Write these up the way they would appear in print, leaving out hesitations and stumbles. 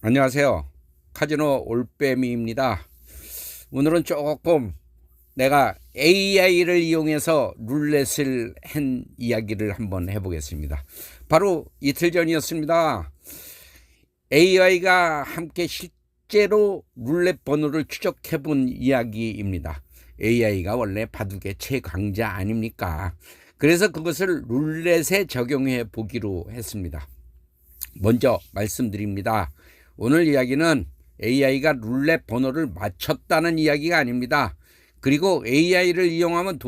안녕하세요. 카지노 올빼미입니다. 오늘은 조금 내가 AI를 이용해서 룰렛을 한 이야기를 한번 해보겠습니다. 바로 이틀 전이었습니다. AI가 함께 실제로 룰렛 번호를 추적해 본 이야기입니다. AI가 원래 바둑의 최강자 아닙니까? 그래서 그것을 룰렛에 적용해 보기로 했습니다. 먼저 말씀드립니다. 오늘 이야기는 AI가 룰렛 번호를 맞췄다는 이야기가 아닙니다. 그리고 AI를 이용하면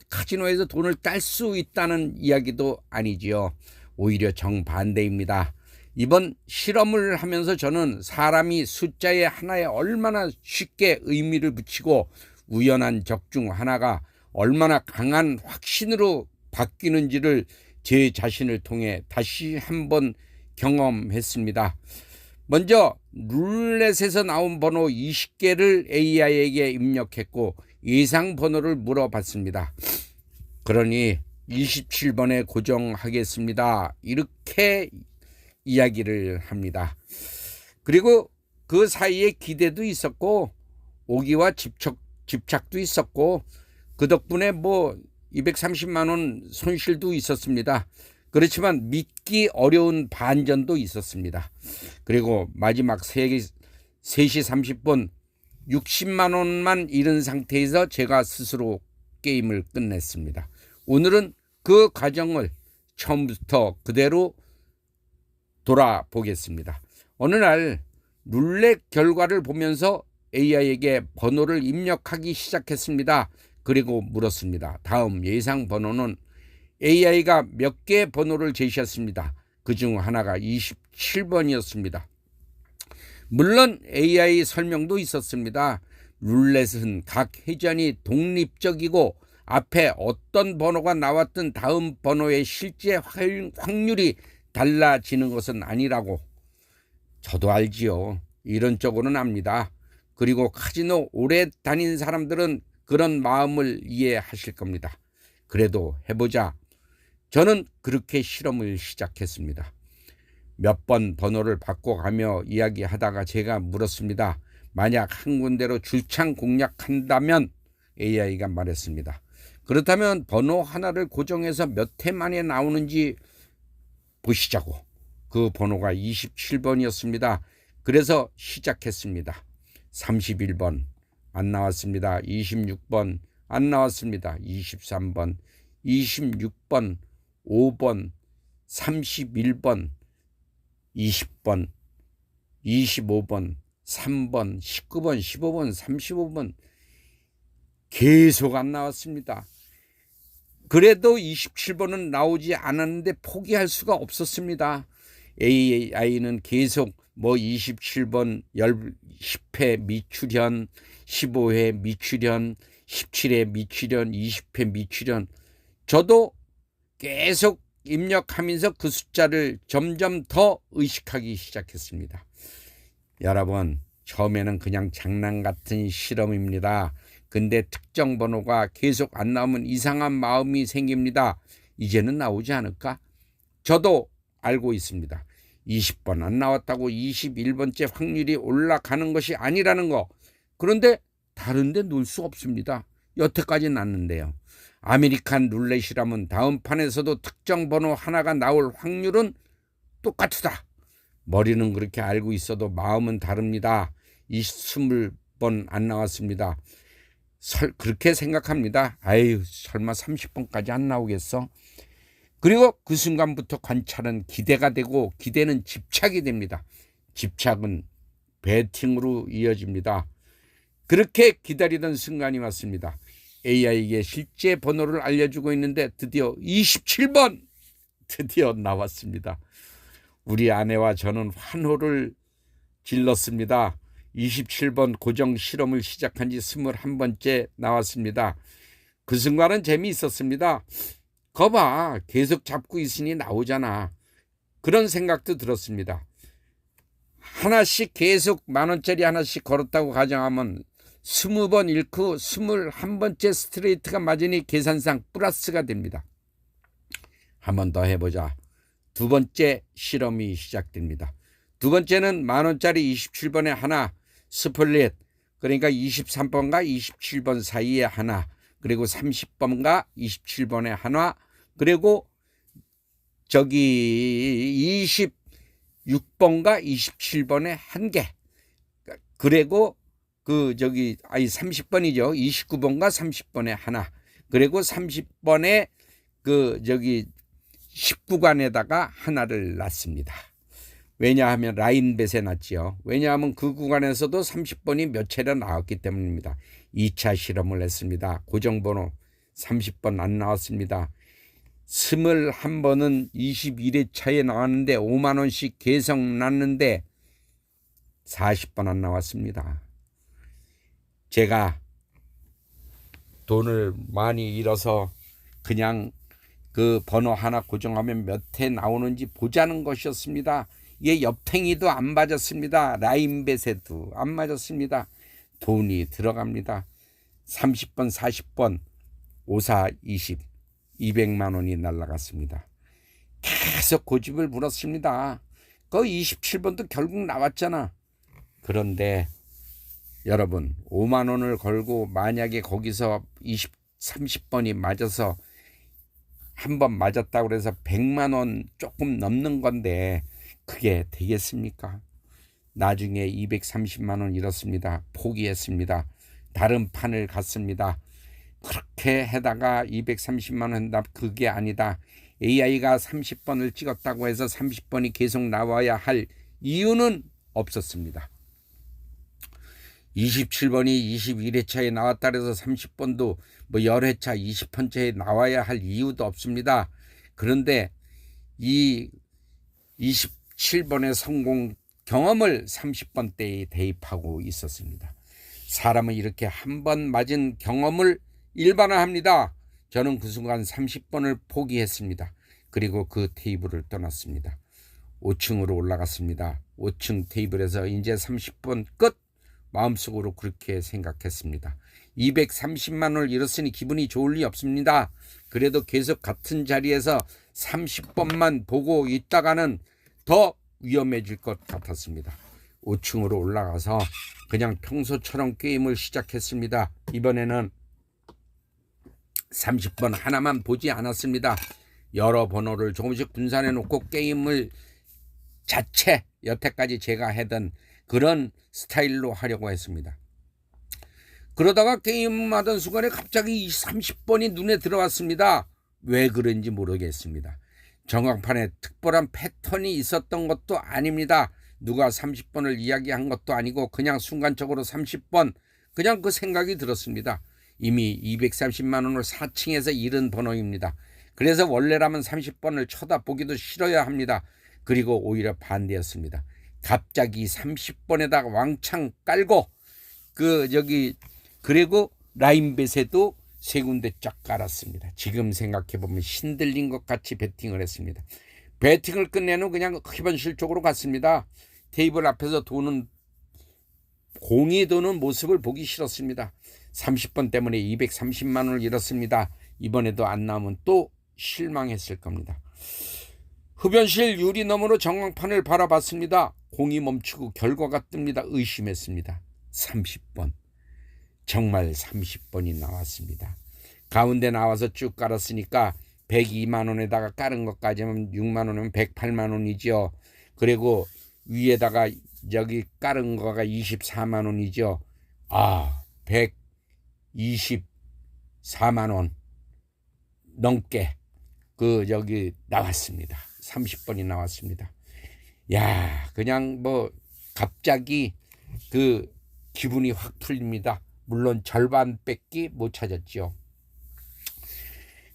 카지노에서 돈을 딸 수 있다는 이야기도 아니지요. 오히려 정반대입니다. 이번 실험을 하면서 저는 사람이 숫자의 하나에 얼마나 쉽게 의미를 붙이고 우연한 적 중 하나가 얼마나 강한 확신으로 바뀌는지를 제 자신을 통해 다시 한번 경험했습니다. 먼저 룰렛에서 나온 번호 20개를 AI에게 입력했고 예상 번호를 물어봤습니다. 그러니 27번에 고정하겠습니다. 이렇게 이야기를 합니다. 그리고 그 사이에 기대도 있었고 오기와 집착도 있었고 그 덕분에 230만 원 손실도 있었습니다. 그렇지만 믿기 어려운 반전도 있었습니다. 그리고 마지막 3시 30분 60만 원만 잃은 상태에서 제가 스스로 게임을 끝냈습니다. 오늘은 그 과정을 처음부터 그대로 돌아보겠습니다. 어느 날 룰렛 결과를 보면서 AI에게 번호를 입력하기 시작했습니다. 그리고 물었습니다. 다음 예상 번호는 AI가 몇 개의 번호를 제시했습니다. 그중 하나가 27번이었습니다. 물론 AI 설명도 있었습니다. 룰렛은 각 회전이 독립적이고 앞에 어떤 번호가 나왔든 다음 번호의 실제 확률이 달라지는 것은 아니라고. 저도 알지요. 이론적으로는 압니다. 그리고 카지노 오래 다닌 사람들은 그런 마음을 이해하실 겁니다. 그래도 해보자. 저는 그렇게 실험을 시작했습니다. 몇 번 번호를 바꿔가며 이야기하다가 제가 물었습니다. 만약 한 군데로 줄창 공략한다면 AI가 말했습니다. 그렇다면 번호 하나를 고정해서 몇 회 만에 나오는지 보시자고. 그 번호가 27번이었습니다. 그래서 시작했습니다. 31번 안 나왔습니다. 26번 안 나왔습니다. 23번 26번 5번 31번 20번 25번 3번 19번 15번 35번 계속 안 나왔습니다. 그래도 27번은 나오지 않았는데 포기할 수가 없었습니다. AI는 계속 27번 10회 미출현 15회 미출현 17회 미출현 20회 미출현 저도 계속 입력하면서 그 숫자를 점점 더 의식하기 시작했습니다. 여러분, 처음에는 그냥 장난 같은 실험입니다. 근데 특정 번호가 계속 안 나오면 이상한 마음이 생깁니다. 이제는 나오지 않을까? 저도 알고 있습니다. 20번 안 나왔다고 21번째 확률이 올라가는 것이 아니라는 거. 그런데 다른 데 놓을 수 없습니다. 여태까지 났는데요. 아메리칸 룰렛이라면 다음 판에서도 특정 번호 하나가 나올 확률은 똑같다. 머리는 그렇게 알고 있어도 마음은 다릅니다. 20번 안 나왔습니다. 그렇게 생각합니다. 아유, 설마 30번까지 안 나오겠어? 그리고 그 순간부터 관찰은 기대가 되고 기대는 집착이 됩니다. 집착은 배팅으로 이어집니다. 그렇게 기다리던 순간이 왔습니다. AI에게 실제 번호를 알려주고 있는데 드디어 27번 드디어 나왔습니다. 우리 아내와 저는 환호를 질렀습니다. 27번 고정 실험을 시작한 지 21번째 나왔습니다. 그 순간은 재미있었습니다. 거봐, 계속 잡고 있으니 나오잖아. 그런 생각도 들었습니다. 하나씩 계속 10,000원짜리 하나씩 걸었다고 가정하면 20번 잃고 21번째 스트레이트가 맞으니 계산상 플러스가 됩니다. 한 번 더 해보자. 두 번째 실험이 시작됩니다. 두 번째는 10,000원짜리 27번에 하나 스플릿, 그러니까 23번과 27번 사이에 하나, 그리고 30번과 27번에 하나, 그리고 저기 26번과 27번에 한 개, 그리고 30번이죠. 29번과 30번에 하나, 그리고 30번에 19간에다가 하나를 놨습니다. 왜냐하면 라인벳에 놨지요. 왜냐하면 그 구간에서도 30번이 몇 차례 나왔기 때문입니다. 2차 실험을 했습니다. 고정번호 30번 안 나왔습니다. 21번은 21회차에 나왔는데 5만원씩 계속 났는데 40번 안 나왔습니다. 제가 돈을 많이 잃어서 그냥 그 번호 하나 고정하면 몇 회 나오는지 보자는 것이었습니다. 이게 옆탱이도 안 맞았습니다. 라인벳에도 안 맞았습니다. 돈이 들어갑니다. 30번, 40번, 54, 20, 200만 원이 날라갔습니다. 계속 고집을 부렸습니다. 그 27번도 결국 나왔잖아. 그런데 여러분 5만 원을 걸고 만약에 거기서 30번이 맞아서 한 번 맞았다고 그래서 100만 원 조금 넘는 건데 그게 되겠습니까? 나중에 230만 원 잃었습니다. 포기했습니다. 다른 판을 갔습니다. 그렇게 해다가 230만 원 한다. 그게 아니다. AI가 30번을 찍었다고 해서 30번이 계속 나와야 할 이유는 없었습니다. 27번이 21회차에 나왔다 그래서 30번도 10회차 20번째에 나와야 할 이유도 없습니다. 그런데 이 27번의 성공 경험을 30번 때에 대입하고 있었습니다. 사람은 이렇게 한 번 맞은 경험을 일반화합니다. 저는 그 순간 30번을 포기했습니다. 그리고 그 테이블을 떠났습니다. 5층으로 올라갔습니다. 5층 테이블에서 이제 30번 끝. 마음속으로 그렇게 생각했습니다. 230만 원을 잃었으니 기분이 좋을 리 없습니다. 그래도 계속 같은 자리에서 30번만 보고 있다가는 더 위험해질 것 같았습니다. 5층으로 올라가서 그냥 평소처럼 게임을 시작했습니다. 이번에는 30번 하나만 보지 않았습니다. 여러 번호를 조금씩 분산해 놓고 게임을 자체 여태까지 제가 하던 그런 스타일로 하려고 했습니다. 그러다가 게임하던 순간에 갑자기 30번이 눈에 들어왔습니다. 왜 그런지 모르겠습니다. 전광판에 특별한 패턴이 있었던 것도 아닙니다. 누가 30번을 이야기한 것도 아니고 그냥 순간적으로 30번 그냥 그 생각이 들었습니다. 이미 230만 원을 4층에서 잃은 번호입니다. 그래서 원래라면 30번을 쳐다보기도 싫어야 합니다. 그리고 오히려 반대였습니다. 갑자기 30번에다가 왕창 깔고 그리고 라인벳에도 세 군데 쫙 깔았습니다. 지금 생각해보면 신들린 것 같이 배팅을 했습니다. 배팅을 끝내는 그냥 흡연실 쪽으로 갔습니다. 테이블 앞에서 공이 도는 모습을 보기 싫었습니다. 30번 때문에 230만 원을 잃었습니다. 이번에도 안 나오면 또 실망했을 겁니다. 흡연실 유리 너머로 전광판을 바라봤습니다. 공이 멈추고 결과가 뜹니다. 의심했습니다. 30번. 정말 30번이 나왔습니다. 가운데 나와서 쭉 깔았으니까 102만 원에다가 깔은 것까지 하면 6만 원이면 108만 원이죠. 그리고 위에다가 여기 깔은 거가 24만 원이죠. 124만 원 넘게 나왔습니다. 30번이 나왔습니다. 야, 그냥 갑자기 기분이 확 풀립니다. 물론 절반 뺏기 못 찾았죠.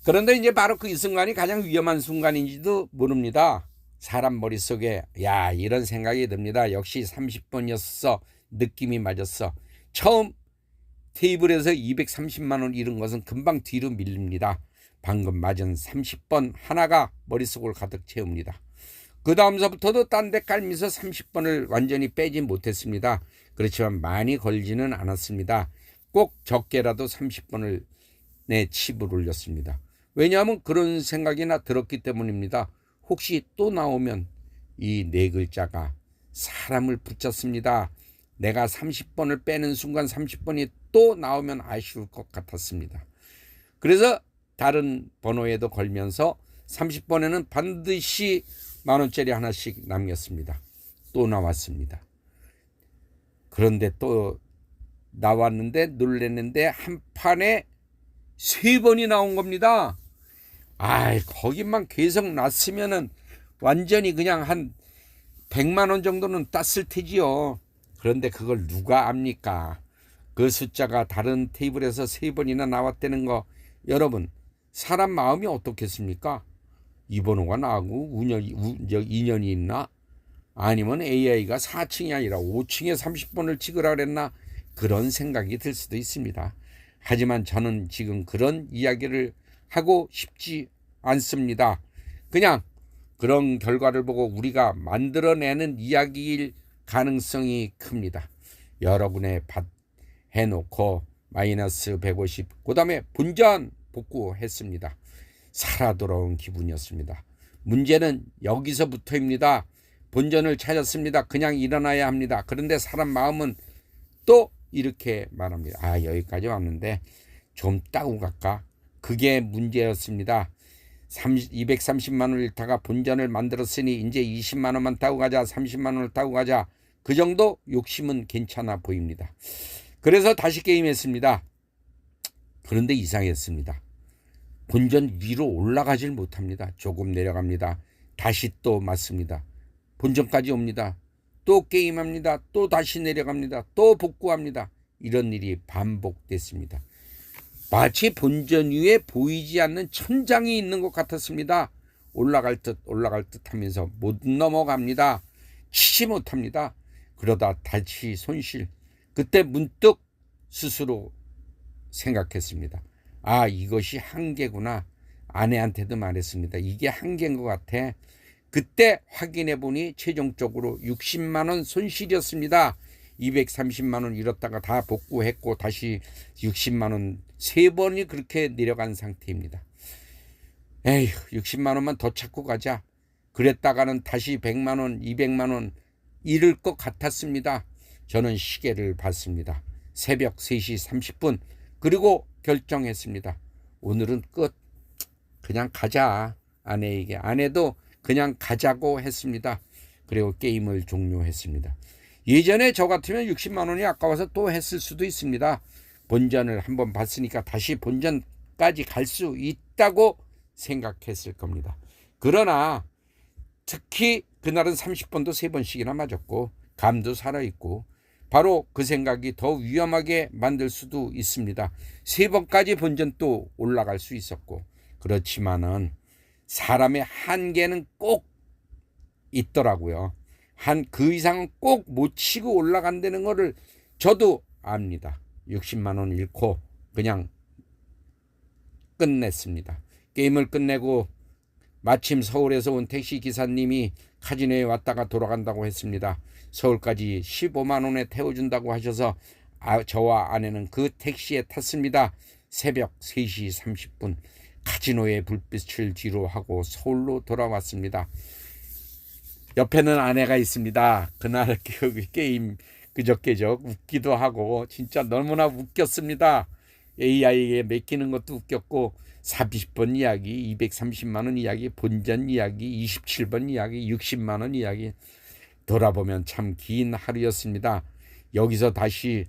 그런데 이제 바로 그 이 순간이 가장 위험한 순간인지도 모릅니다. 사람 머릿속에 이런 생각이 듭니다. 역시 30번이었어. 느낌이 맞았어. 처음 테이블에서 230만 원 잃은 것은 금방 뒤로 밀립니다. 방금 맞은 30번 하나가 머릿속을 가득 채웁니다. 그 다음서부터도 딴 데 깔면서 30번을 완전히 빼지 못했습니다. 그렇지만 많이 걸지는 않았습니다. 꼭 적게라도 30번을 내 칩을 올렸습니다. 왜냐하면 그런 생각이나 들었기 때문입니다. 혹시 또 나오면 이 네 글자가 사람을 붙잡습니다. 내가 30번을 빼는 순간 30번이 또 나오면 아쉬울 것 같았습니다. 그래서 다른 번호에도 걸면서 30번에는 반드시 10,000원짜리 하나씩 남겼습니다. 또 나왔습니다. 그런데 또 나왔는데 놀랬는데 한 판에 3번이 나온 겁니다. 거기만 계속 났으면은 완전히 그냥 한 100만 원 정도는 땄을 테지요. 그런데 그걸 누가 압니까? 그 숫자가 다른 테이블에서 3번이나 나왔다는 거, 여러분 사람 마음이 어떻겠습니까? 이 번호가 나하고 인연이 있나? 아니면 AI가 4층이 아니라 5층에 30번을 찍으라 그랬나? 그런 생각이 들 수도 있습니다. 하지만 저는 지금 그런 이야기를 하고 싶지 않습니다. 그냥 그런 결과를 보고 우리가 만들어내는 이야기일 가능성이 큽니다. 여러분의 밭 해놓고 마이너스 150, 그 다음에 본전 복구했습니다. 살아 돌아온 기분이었습니다. 문제는 여기서부터입니다. 본전을 찾았습니다. 그냥 일어나야 합니다. 그런데 사람 마음은 또 이렇게 말합니다. 여기까지 왔는데 좀 따고 갈까? 그게 문제였습니다. 230만 원을 잃다가 본전을 만들었으니 이제 20만 원만 따고 가자, 30만 원을 따고 가자. 그 정도 욕심은 괜찮아 보입니다. 그래서 다시 게임했습니다. 그런데 이상했습니다. 본전 위로 올라가질 못합니다. 조금 내려갑니다. 다시 또 맞습니다. 본전까지 옵니다. 또 게임합니다. 또 다시 내려갑니다. 또 복구합니다. 이런 일이 반복됐습니다. 마치 본전 위에 보이지 않는 천장이 있는 것 같았습니다. 올라갈 듯 하면서 못 넘어갑니다. 치지 못합니다. 그러다 다시 손실. 그때 문득 스스로 생각했습니다. 이것이 한계구나. 아내한테도 말했습니다. 이게 한계인 것 같아. 그때 확인해 보니 최종적으로 60만 원 손실이었습니다. 230만 원 잃었다가 다 복구했고 다시 60만 원 3번이 그렇게 내려간 상태입니다. 60만 원만 더 찾고 가자. 그랬다가는 다시 100만 원, 200만 원 잃을 것 같았습니다. 저는 시계를 봤습니다. 새벽 3시 30분. 그리고 결정했습니다. 오늘은 끝. 그냥 가자. 아내에게. 아내도 그냥 가자고 했습니다. 그리고 게임을 종료했습니다. 예전에 저 같으면 60만 원이 아까워서 또 했을 수도 있습니다. 본전을 한번 봤으니까 다시 본전까지 갈 수 있다고 생각했을 겁니다. 그러나 특히 그날은 30번도 3번씩이나 맞았고 감도 살아있고 바로 그 생각이 더 위험하게 만들 수도 있습니다. 3번까지 본전 또 올라갈 수 있었고, 그렇지만은 사람의 한계는 꼭 있더라고요. 그 이상은 꼭 못 치고 올라간다는 거를 저도 압니다. 60만 원 잃고 그냥 끝냈습니다. 게임을 끝내고 마침 서울에서 온 택시 기사님이 카지노에 왔다가 돌아간다고 했습니다. 서울까지 15만 원에 태워준다고 하셔서 저와 아내는 그 택시에 탔습니다. 새벽 3시 30분 카지노의 불빛을 뒤로 하고 서울로 돌아왔습니다. 옆에는 아내가 있습니다. 그날 게임 그저께죠. 웃기도 하고 진짜 너무나 웃겼습니다. AI에게 맡기는 것도 웃겼고 30번 이야기, 230만 원 이야기, 본전 이야기, 27번 이야기, 60만 원 이야기. 돌아보면 참 긴 하루였습니다. 여기서 다시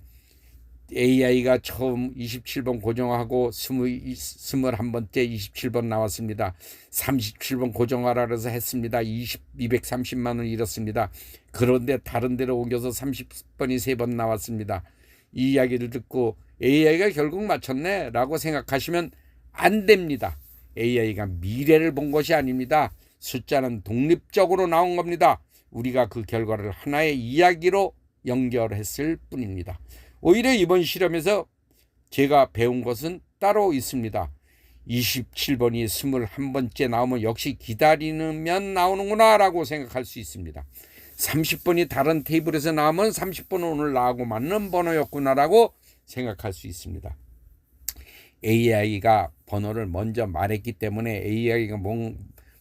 AI가 처음 27번 고정하고 21번째 27번 나왔습니다. 37번 고정하라 그래서 했습니다. 230만 원 잃었습니다. 그런데 다른 데로 옮겨서 30번이 3번 나왔습니다. 이 이야기를 듣고 AI가 결국 맞췄네 라고 생각하시면 안 됩니다. AI가 미래를 본 것이 아닙니다. 숫자는 독립적으로 나온 겁니다. 우리가 그 결과를 하나의 이야기로 연결했을 뿐입니다. 오히려 이번 실험에서 제가 배운 것은 따로 있습니다. 27번이 21번째 나오면 역시 기다리면 나오는구나 라고 생각할 수 있습니다. 30번이 다른 테이블에서 나오면 30번은 오늘 나하고 맞는 번호였구나 라고 생각할 수 있습니다. AI가 번호를 먼저 말했기 때문에 AI가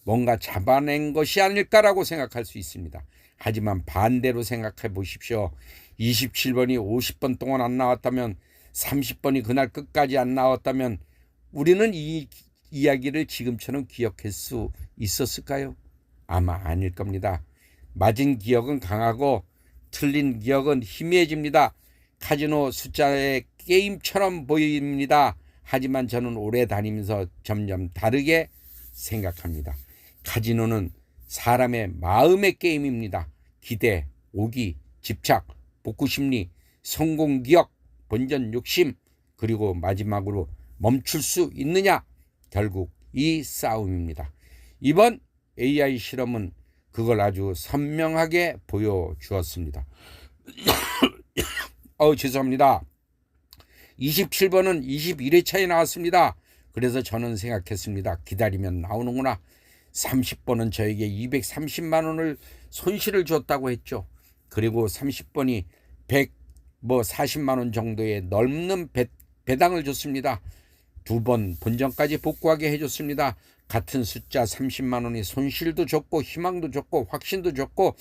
뭔가 잡아낸 것이 아닐까라고 생각할 수 있습니다. 하지만 반대로 생각해 보십시오. 27번이 50번 동안 안 나왔다면, 30번이 그날 끝까지 안 나왔다면 우리는 이 이야기를 지금처럼 기억할 수 있었을까요? 아마 아닐 겁니다. 맞은 기억은 강하고 틀린 기억은 희미해집니다. 카지노 숫자의 게임처럼 보입니다. 하지만 저는 오래 다니면서 점점 다르게 생각합니다. 카지노는 사람의 마음의 게임입니다. 기대, 오기, 집착, 복구심리, 성공기억, 본전 욕심, 그리고 마지막으로 멈출 수 있느냐, 결국 이 싸움입니다. 이번 AI 실험은 그걸 아주 선명하게 보여주었습니다. 죄송합니다. 27번은 21회차에 나왔습니다. 그래서 저는 생각했습니다. 기다리면 나오는구나. 30번은 저에게 230만 원을 손실을 줬다고 했죠. 그리고 30번이 140만 원 정도의 넘는 배당을 줬습니다. 2번 본전까지 복구하게 해줬습니다. 같은 숫자 30만 원이 손실도 줬고 희망도 줬고 확신도 줬고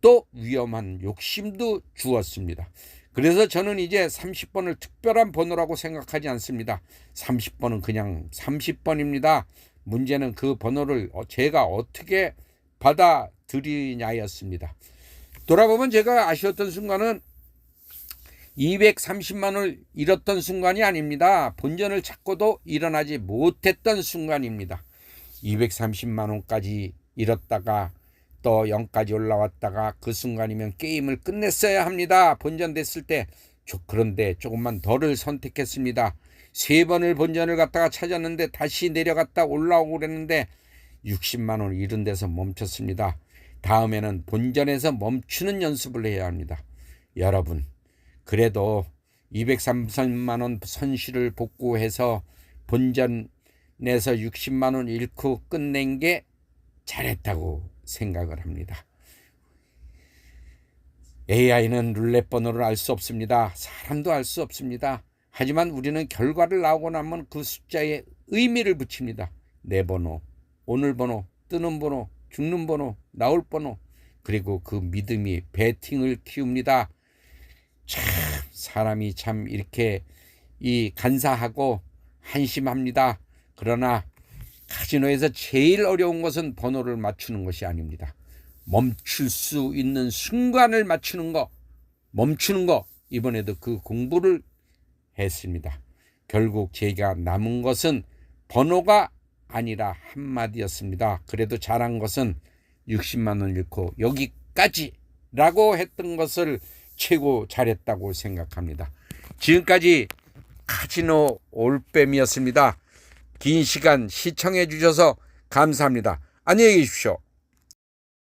또 위험한 욕심도 주었습니다. 그래서 저는 이제 30번을 특별한 번호라고 생각하지 않습니다. 30번은 그냥 30번입니다. 문제는 그 번호를 제가 어떻게 받아들이냐였습니다. 돌아보면 제가 아쉬웠던 순간은 230만 원을 잃었던 순간이 아닙니다. 본전을 찾고도 일어나지 못했던 순간입니다. 230만 원까지 잃었다가 또 0까지 올라왔다가 그 순간이면 게임을 끝냈어야 합니다. 본전 됐을 때. 그런데 조금만 더를 선택했습니다. 3번을 본전을 갖다가 찾았는데 다시 내려갔다 올라오고 그랬는데 60만 원 잃은 데서 멈췄습니다. 다음에는 본전에서 멈추는 연습을 해야 합니다. 여러분, 그래도 230만 원 손실을 복구해서 본전에서 60만 원 잃고 끝낸 게 잘했다고 생각을 합니다. AI는 룰렛 번호를 알 수 없습니다. 사람도 알 수 없습니다. 하지만 우리는 결과를 나오고 나면 그 숫자에 의미를 붙입니다. 내 번호, 오늘 번호, 뜨는 번호, 죽는 번호, 나올 번호, 그리고 그 믿음이 배팅을 키웁니다. 참 사람이 참 이렇게 간사하고 한심합니다. 그러나 카지노에서 제일 어려운 것은 번호를 맞추는 것이 아닙니다. 멈출 수 있는 순간을 맞추는 거, 멈추는 거, 이번에도 그 공부를 했습니다. 결국 제가 남은 것은 번호가 아니라 한마디였습니다. 그래도 잘한 것은 60만 원 잃고 여기까지라고 했던 것을 최고 잘했다고 생각합니다. 지금까지 카지노 올빼미였습니다. 긴 시간 시청해 주셔서 감사합니다. 안녕히 계십시오.